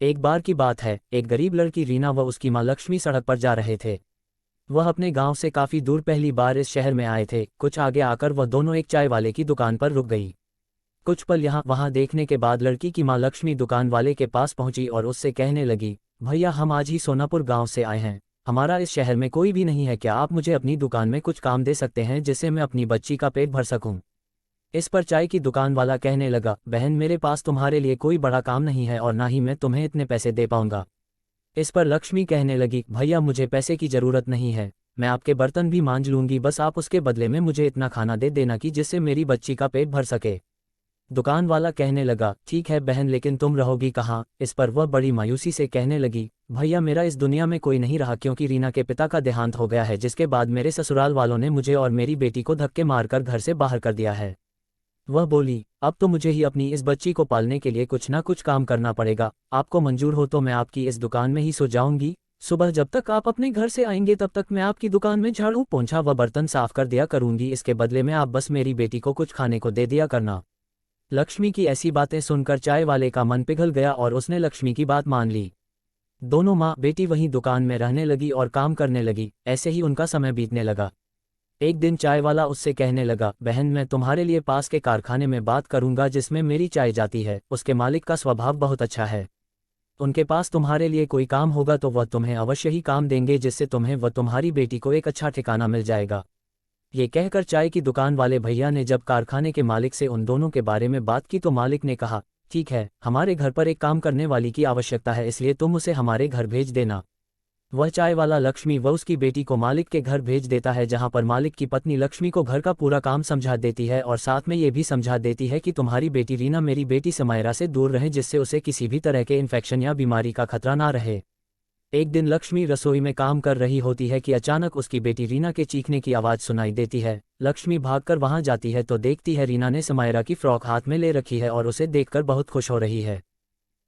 एक बार की बात है, एक गरीब लड़की रीना व उसकी माँ लक्ष्मी सड़क पर जा रहे थे। वह अपने गांव से काफ़ी दूर पहली बार इस शहर में आए थे। कुछ आगे आकर वह दोनों एक चाय वाले की दुकान पर रुक गई। कुछ पल यहाँ वहाँ देखने के बाद लड़की की माँ लक्ष्मी दुकान वाले के पास पहुंची और उससे कहने लगी, भैया हम आज ही सोनापुर गांव से आए हैं, हमारा इस शहर में कोई भी नहीं है, क्या आप मुझे अपनी दुकान में कुछ काम दे सकते हैं जिससे मैं अपनी बच्ची का पेट भर सकूं। इस पर चाय की दुकान वाला कहने लगा, बहन मेरे पास तुम्हारे लिए कोई बड़ा काम नहीं है और ना ही मैं तुम्हें इतने पैसे दे पाऊंगा। इस पर लक्ष्मी कहने लगी, भैया मुझे पैसे की ज़रूरत नहीं है, मैं आपके बर्तन भी मांज लूंगी, बस आप उसके बदले में मुझे इतना खाना दे देना कि जिससे मेरी बच्ची का पेट भर सके। दुकान वाला कहने लगा, ठीक है बहन, लेकिन तुम रहोगी कहाँ। इस पर वह बड़ी मायूसी से कहने लगी, भैया मेरा इस दुनिया में कोई नहीं रहा, क्योंकि रीना के पिता का देहांत हो गया है, जिसके बाद मेरे ससुराल वालों ने मुझे और मेरी बेटी को धक्के मारकर घर से बाहर कर दिया है। वह बोली, अब तो मुझे ही अपनी इस बच्ची को पालने के लिए कुछ ना कुछ काम करना पड़ेगा, आपको मंजूर हो तो मैं आपकी इस दुकान में ही सो जाऊंगी, सुबह जब तक आप अपने घर से आएंगे तब तक मैं आपकी दुकान में झाड़ू पोंछा व बर्तन साफ कर दिया करूंगी, इसके बदले में आप बस मेरी बेटी को कुछ खाने को दे दिया करना। लक्ष्मी की ऐसी बातें सुनकर चाय वाले का मन पिघल गया और उसने लक्ष्मी की बात मान ली। दोनों माँ बेटी वहीं दुकान में रहने लगी और काम करने लगी। ऐसे ही उनका समय बीतने लगा। एक दिन चाय वाला उससे कहने लगा, बहन मैं तुम्हारे लिए पास के कारखाने में बात करूंगा जिसमें मेरी चाय जाती है, उसके मालिक का स्वभाव बहुत अच्छा है, उनके पास तुम्हारे लिए कोई काम होगा तो वह तुम्हें अवश्य ही काम देंगे, जिससे तुम्हें व तुम्हारी बेटी को एक अच्छा ठिकाना मिल जाएगा। ये कहकर चाय की दुकान वाले भैया ने जब कारखाने के मालिक से उन दोनों के बारे में बात की तो मालिक ने कहा, ठीक है, हमारे घर पर एक काम करने वाली की आवश्यकता है, इसलिए तुम उसे हमारे घर भेज देना। वह चाय वाला लक्ष्मी व उसकी बेटी को मालिक के घर भेज देता है, जहां पर मालिक की पत्नी लक्ष्मी को घर का पूरा काम समझा देती है और साथ में ये भी समझा देती है कि तुम्हारी बेटी रीना मेरी बेटी समायरा से दूर रहे, जिससे उसे किसी भी तरह के इन्फेक्शन या बीमारी का खतरा ना रहे। एक दिन लक्ष्मी रसोई में काम कर रही होती है कि अचानक उसकी बेटी रीना के चीखने की आवाज़ सुनाई देती है। लक्ष्मी भागकर वहां जाती है तो देखती है रीना ने समायरा की फ्रॉक हाथ में ले रखी है और उसे देखकर बहुत खुश हो रही है।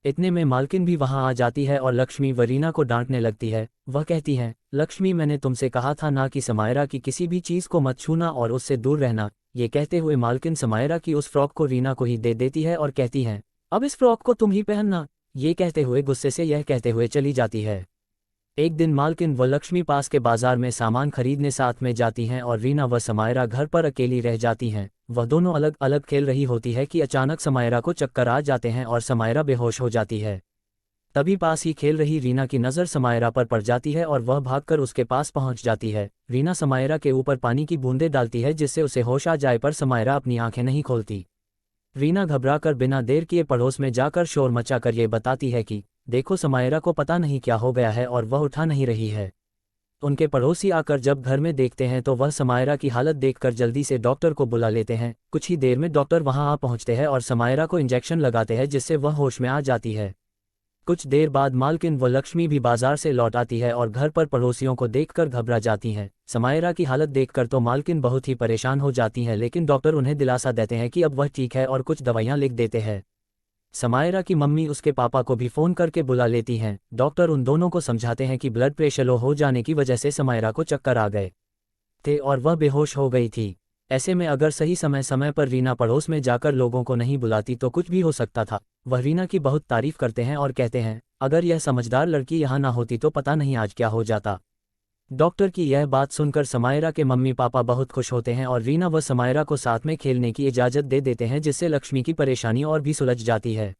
इतने में मालकिन भी वहां आ जाती है और लक्ष्मी व रीना को डांटने लगती है। वह कहती है, लक्ष्मी मैंने तुमसे कहा था ना कि समायरा की किसी भी चीज़ को मत छूना और उससे दूर रहना। ये कहते हुए मालकिन समायरा की उस फ्रॉक को रीना को ही दे देती है और कहती है, अब इस फ्रॉक को तुम ही पहनना। ये कहते हुए गुस्से से यह कहते हुए चली जाती है। एक दिन मालकिन व लक्ष्मी पास के बाजार में सामान खरीदने साथ में जाती हैं और रीना व समायरा घर पर अकेली रह जाती हैं। वह दोनों अलग अलग खेल रही होती है कि अचानक समायरा को चक्कर आ जाते हैं और समायरा बेहोश हो जाती है। तभी पास ही खेल रही रीना की नज़र समायरा पर पड़ जाती है और वह भागकर उसके पास पहुंच जाती है। रीना समायरा के ऊपर पानी की बूंदें डालती है जिससे उसे होश आ जाए, पर समायरा अपनी आंखें नहीं खोलती। रीना घबराकर बिना देर किए पड़ोस में जाकर शोर मचाकर ये बताती है कि देखो समायरा को पता नहीं क्या हो गया है और वह उठा नहीं रही है। उनके पड़ोसी आकर जब घर में देखते हैं तो वह समायरा की हालत देखकर जल्दी से डॉक्टर को बुला लेते हैं। कुछ ही देर में डॉक्टर वहां आ पहुंचते हैं और समायरा को इंजेक्शन लगाते हैं जिससे वह होश में आ जाती है। कुछ देर बाद मालकिन व लक्ष्मी भी बाजार से लौट आती है और घर पर पड़ोसियों को देखकर घबरा जाती हैं। समायरा की हालत देखकर तो मालकिन बहुत ही परेशान हो जाती हैं, लेकिन डॉक्टर उन्हें दिलासा देते हैं कि अब वह ठीक है और कुछ दवाइयाँ लिख देते हैं। समायरा की मम्मी उसके पापा को भी फ़ोन करके बुला लेती हैं। डॉक्टर उन दोनों को समझाते हैं कि ब्लड प्रेशर लो हो जाने की वजह से समायरा को चक्कर आ गए थे और वह बेहोश हो गई थी। ऐसे में अगर सही समय पर रीना पड़ोस में जाकर लोगों को नहीं बुलाती तो कुछ भी हो सकता था। वह रीना की बहुत तारीफ करते हैं और कहते हैं, अगर यह समझदार लड़की यहाँ ना होती तो पता नहीं आज क्या हो जाता। डॉक्टर की यह बात सुनकर समायरा के मम्मी पापा बहुत खुश होते हैं और रीना व समायरा को साथ में खेलने की इजाज़त दे देते हैं, जिससे लक्ष्मी की परेशानी और भी सुलझ जाती है।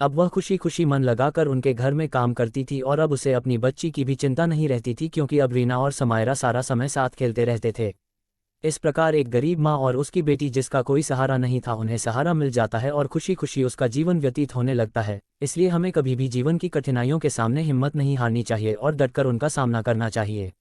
अब वह खुशी खुशी मन लगाकर उनके घर में काम करती थी और अब उसे अपनी बच्ची की भी चिंता नहीं रहती थी, क्योंकि अब रीना और समायरा सारा समय साथ खेलते रहते थे। इस प्रकार एक गरीब माँ और उसकी बेटी जिसका कोई सहारा नहीं था, उन्हें सहारा मिल जाता है और खुशी खुशी उसका जीवन व्यतीत होने लगता है। इसलिए हमें कभी भी जीवन की कठिनाइयों के सामने हिम्मत नहीं हारनी चाहिए और डटकर उनका सामना करना चाहिए।